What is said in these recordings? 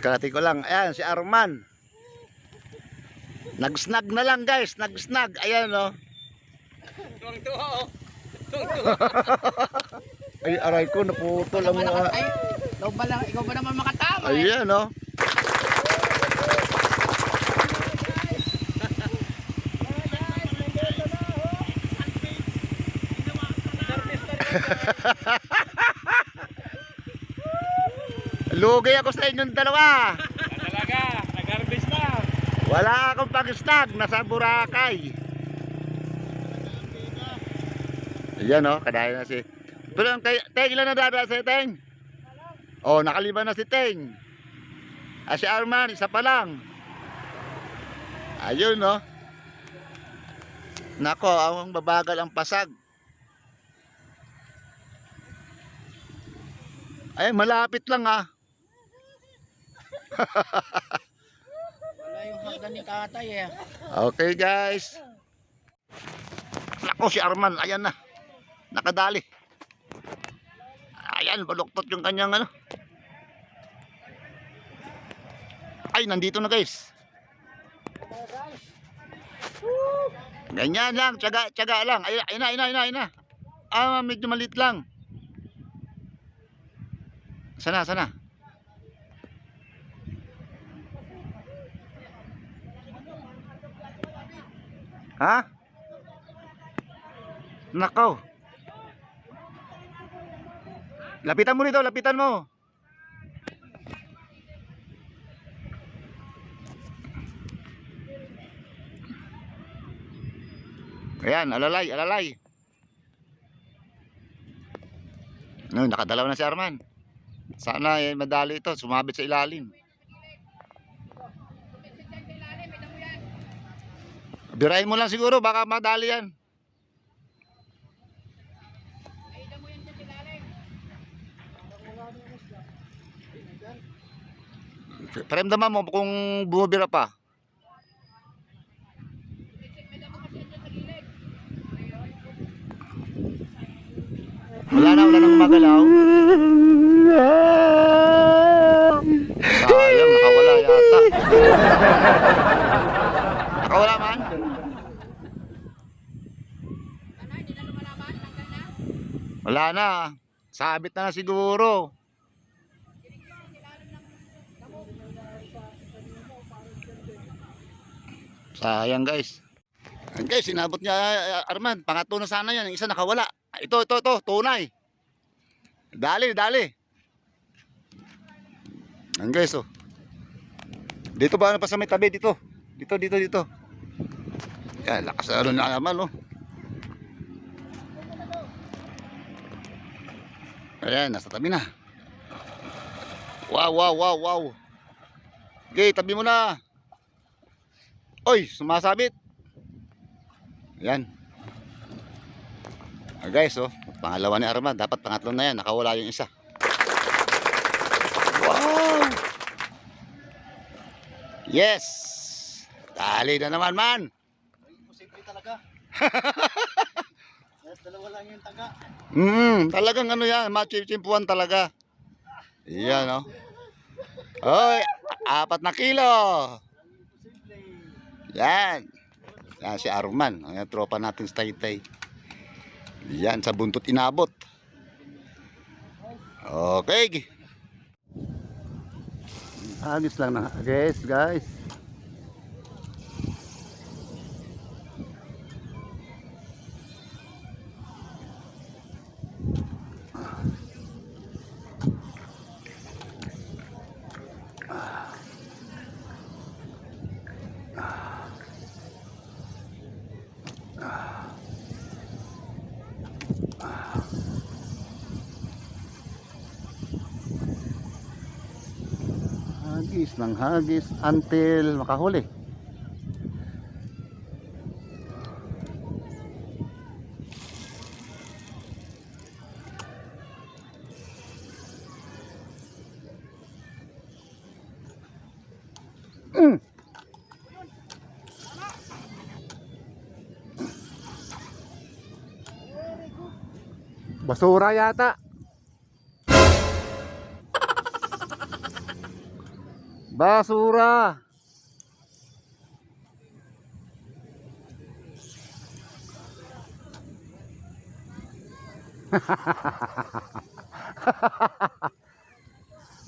Kalati ko lang. Ayan, si Arman. Nag-snag na lang guys. Nag-snag. Ayan o. Tuwang-tuwa o. Ay, aray ko. Naputol ang mga... Ay, ikaw ba naman makatama eh? Ayan o. Lugay ako sa inyong dalawa. Talaga, nag-harvest na. Wala akong pag-snag. Nasa Boracay. Ayan o, kadaya na si... Pero ang Teng, ilan na dada si Teng? Oh, nakaliban na si Teng. Si Arman, isa pa lang. Ayun o. Nako, ang babagal ang pasag. Ay, malapit lang ah. Wala yung hagdan ni Katay eh. Okay guys. Nako, si Arman, ayan na. Nakadali. Ayan, baluktot yung kanyang ano. Ay, nandito na guys. Ganyan lang, tiyaga lang. Ayun na. Ah, medyo maliit lang. Sana. Ha? Nako. Lapitan mo nito, lapitan mo. Ayan, alalay. No, nakadalaw na si Arman. Sana madali ito, sumabit sa ilalim. Birahin mo lang siguro, baka madali yan. Paramdaman mo kung bumibira pa. Wala nang gumagalaw. Sayang, nakawala yata. Nakawala man. Wala na. Sabit na siguro. Sayang guys. Ayan guys, sinabot niya Arman. Pangatlo na sana yan. Yung isa nakawala. Ito, tunay. Dali. Ayan guys, oh. Dito ba pa sa may tabi? Dito. Yan, lakas na naman, oh. Ayan, nasa tabi na. Wow. Okay, tabi mo na. Oy, sumasabit. Ayan. Guys, oh, pangalawa ni Arman. Dapat pangatlo na yan. Nakawala yung isa. Wow! Yes! Dali na naman, man. Imposible talaga. Dalawa lang yung taga. Talagang ano yan. Machimpuan talaga. Yan, oh. Oy, 4 na kilo. Yan si Arman. Ang tropa natin sa Taytay. Yan, sa buntot inabot. Okay. Agis lang na guys. Hagis until makahuli. Basura yata. Basura.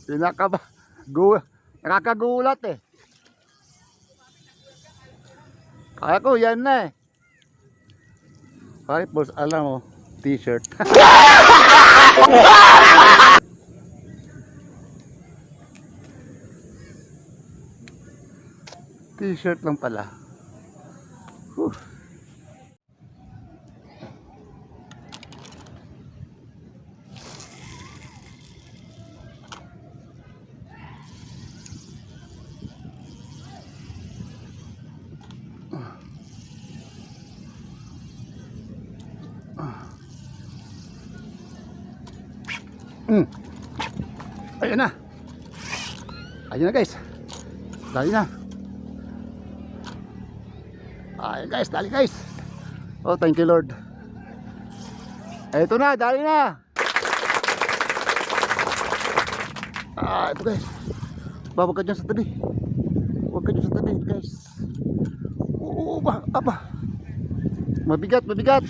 Pinakaba gu Nakakagulat eh. Kaya ko yan na eh. Ay, boss, alam mo, t-shirt. T-shirt lang pala. Whew. Ayun na. Ayun na guys. Dali na. Ayun guys, dali guys. Oh, thank you Lord. Ito na, dali na. Ito guys. Huwag ka dyan sa tabi. Huwag ka dyan sa tabi guys. Oo, apa. Mabigat, mabigat.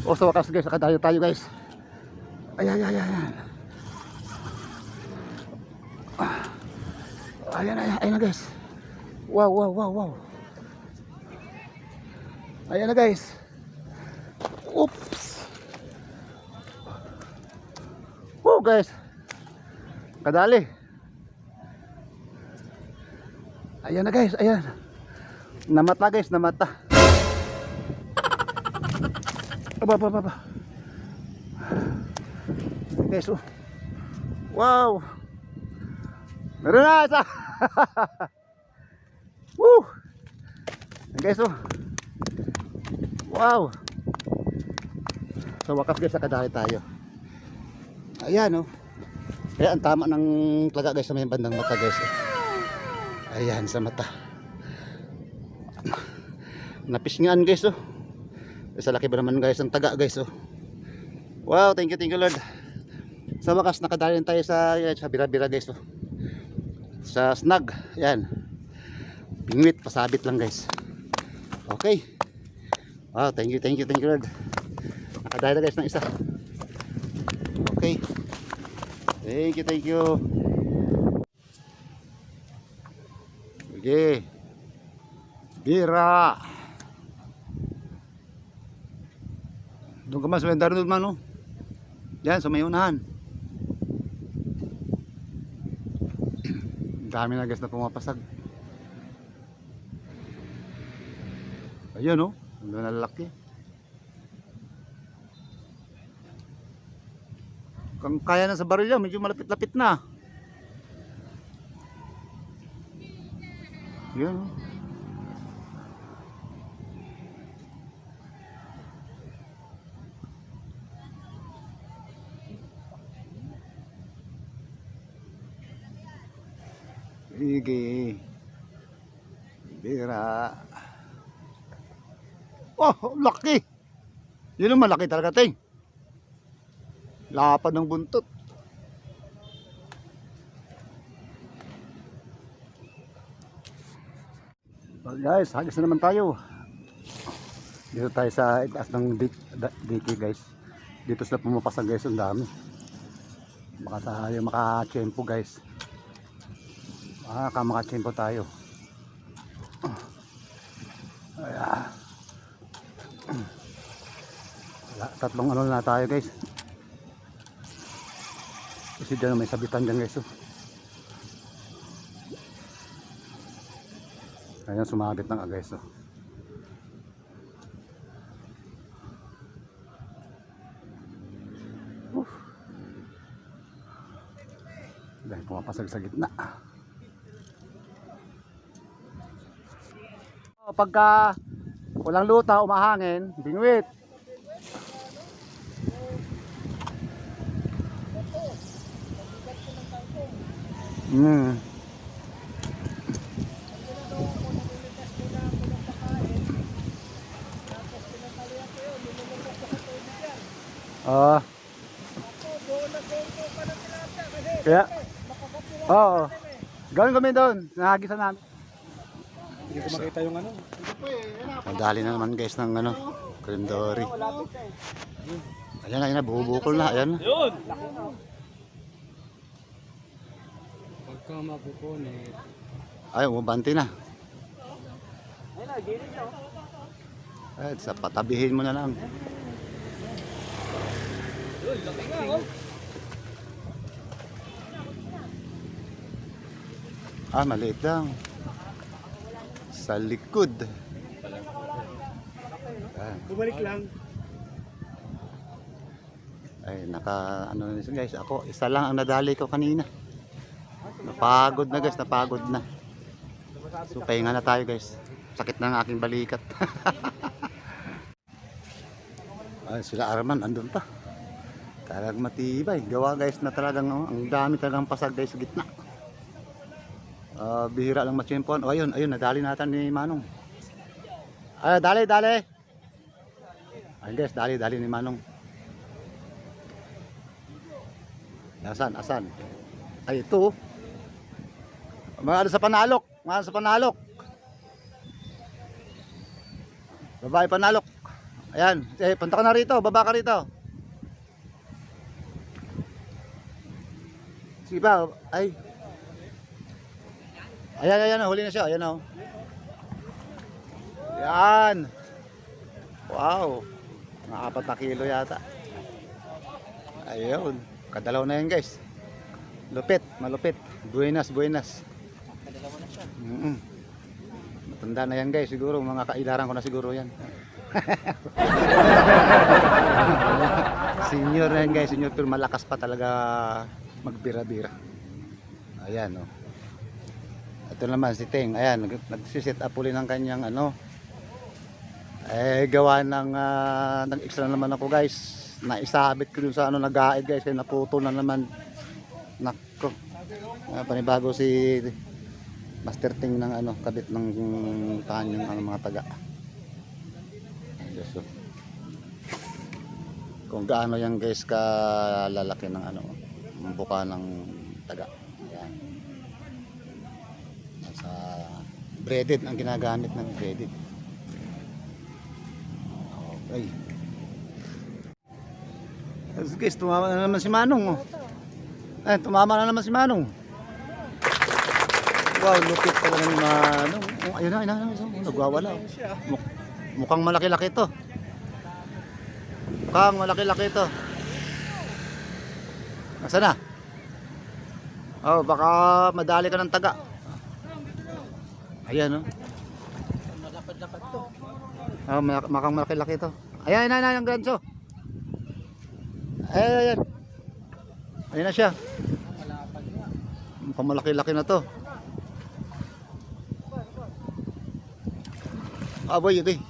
O sa wakas guys, nakadayo tayo guys. Ayan. Ayan na guys. Wow. Ayan na guys. Oops. Wow guys. Kadali. Ayan na guys, ayan. Namata guys, namata. Aba. Guys, oh. Wow. Meron na isa. Woo. Guys, oh. Wow. Sa wakas guys, nakadali tayo. Ayan, oh. Kaya ang tama ng tlaga guys sa may bandang mata guys. Ayan, sa mata. Napisngaan guys, oh. Sa laki ba naman guys ang taga guys, oh. Wow, thank you Lord. Sa wakas nakadali tayo sa bira-bira guys, oh. Sa snag, yan. Pingwit, pasabit lang guys. Okay. Wow, thank you Lord. Nakadali guys ng isa. Okay. Thank you. Okay. Bira. Doon ka mas wendar doon man, oh. Yan, sa may unahan. Dami na guys na pumapasag. Ayun, oh. Doon na lalaki. Kung kaya na sa baril yan, medyo malapit-lapit na. Yun, oh. Sige. Bira. Oh, laki. Yun ang malaki talaga, ting. Lapad ng buntot. Well guys, hagis na naman tayo. Dito tayo sa itaas ng diki guys. Dito sila pumapasag guys, ang dami. Baka tayo makachempo guys. Makachempo tayo. Ayan. Tatlong ano na tayo guys. Kasi dyan may sabitan dyan guys, oh. Ayan, sumabit ng guys, oh. Dahil pumapasag sa gitna. Pagka walang luta, umahangin, bingwit. Kaya, oo. Gawin kami doon. Nahagisan namin. Hindi ko makita yung ano. Madali na naman guys ng ano, cream dory. Ayan na, bubukol na. Ayan. Yun! Pagka mapupunit. Ay, umabante na. Ay, sa patabihin mo na lang. Ah, maliit lang. Sa likod. Ayan. Bumalik lang. Ay, ano na guys, ako isa lang ang nadali ko kanina. Napagod na guys, napagod na. So pahinga na tayo guys. Sakit na ng aking balikat. Ay, sila Arman andun pa. Talagang matibay. Gawa guys na talagang ang dami talagang pasag guys sa gitna. Bihira lang matsimpuan. O ayun, nadali natin ni Manong. Ay, dali. Ayun guys, dali ni Manong. Asan? Ay, ito. Mga sa panalok. Babae panalok. Ayan. Punta ka na rito. Baba ka rito. Sige pa. Ay. Ayan. Huli na siya. Ayan o. Ayan. Wow. Mga 4 na kilo yata. Ayun. Kadalaw na yan guys. Malupit. Buenas. Kadalawa na siya. Matanda na yan guys, siguro mga kailaran ko na siguro yan. Senior na yan guys, senior pero malakas pa talaga magbira-bira. Ayan oh. Ito naman si Ting, ayan, nagsiset up ulit ng kanyang gawa ng extra naman ako guys. Naisabit ko dun sa nag-aid guys, kaya naputo na naman. Nako. Panibago si Master Ting ng kabit ng kanyang mga taga. So, kung gaano yan guys kalalaki ng buka ng taga. Ayan. Sa breaded ang ginagamit ng breaded. Okay. Guys, tumama na naman si Manong. Tumama na naman si Manong. Wow, lupit talaga ni Manong. Ayun na. Nagwawala. Mukhang malaki-laki ito. Nasaan na? Oh, baka madali ka ng taga. Ayan, oh. Malapad-lapad to. Oh, mukhang malaki-laki ito. Ayan, ang ganso. Ayan. Ayan na siya. Malapad nga. Mukhang malaki-laki na to. Aboy, ito eh.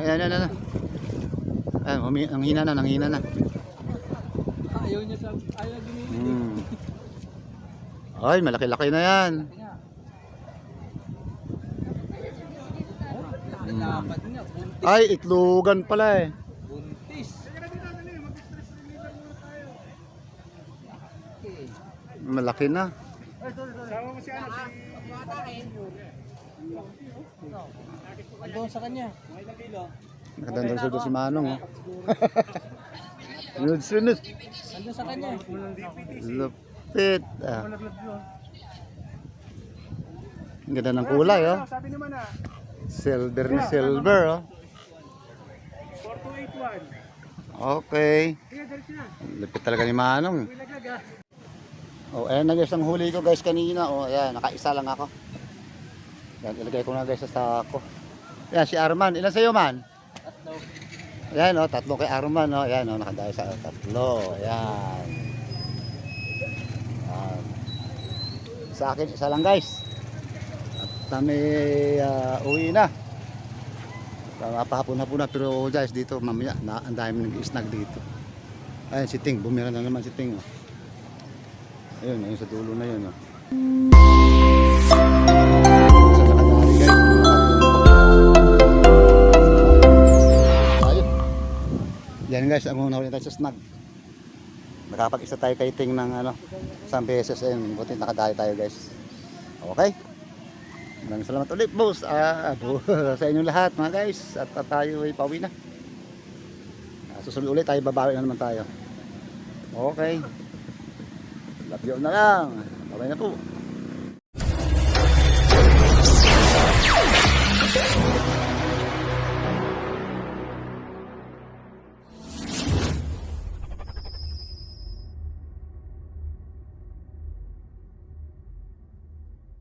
Ayan. Ang hina na. Ayaw ginilit. Ay, malaki-laki na yan. Malapad nga. Buntis. Ay, itlogan pala eh. Buntis. Malaki na. Sama mo si Andun sa kanya. Nakadandang sudo si Manong. Sunod. Andun sa kanya. Lupit. Ang ganda ng kulay, oh. Sabi naman Silver na silver, oh. 4281. Okay. Kaya diretso na. Lupit talaga ni Manong. Ilaglag Oh, ayan na guys ang huli ko guys kanina. Oh, ayan, nakaisa lang ako. Yan, ilagay ko na guys sa sako. Ayan, si Arman. Ilan sa'yo, man? 3. Ayan, oh, 3 kay Arman, oh. Ayan, oh, nakadaya sa 3. Ayan. Ayan. Sa akin, isa lang guys. At kami uwi na. Mapahapon-hapon na, pero guys, dito mamaya, ang dami nag-snag dito. Ayan, si Ting. Bumira na naman si Ting, oh. Ayun, ayun sa dulo na yun, oh. Yan guys, ang una ulit tayo sa snag. Nakapag-isa tayo kiting ng ano, isang beses ayun. Buti nakadali tayo guys. Okay. Maraming salamat ulit boss. Sa inyong lahat mga guys. At tayo ay pauwi na. Susunod ulit tayo, babawi na naman tayo. Okay. Love you all na lang. Bye na po.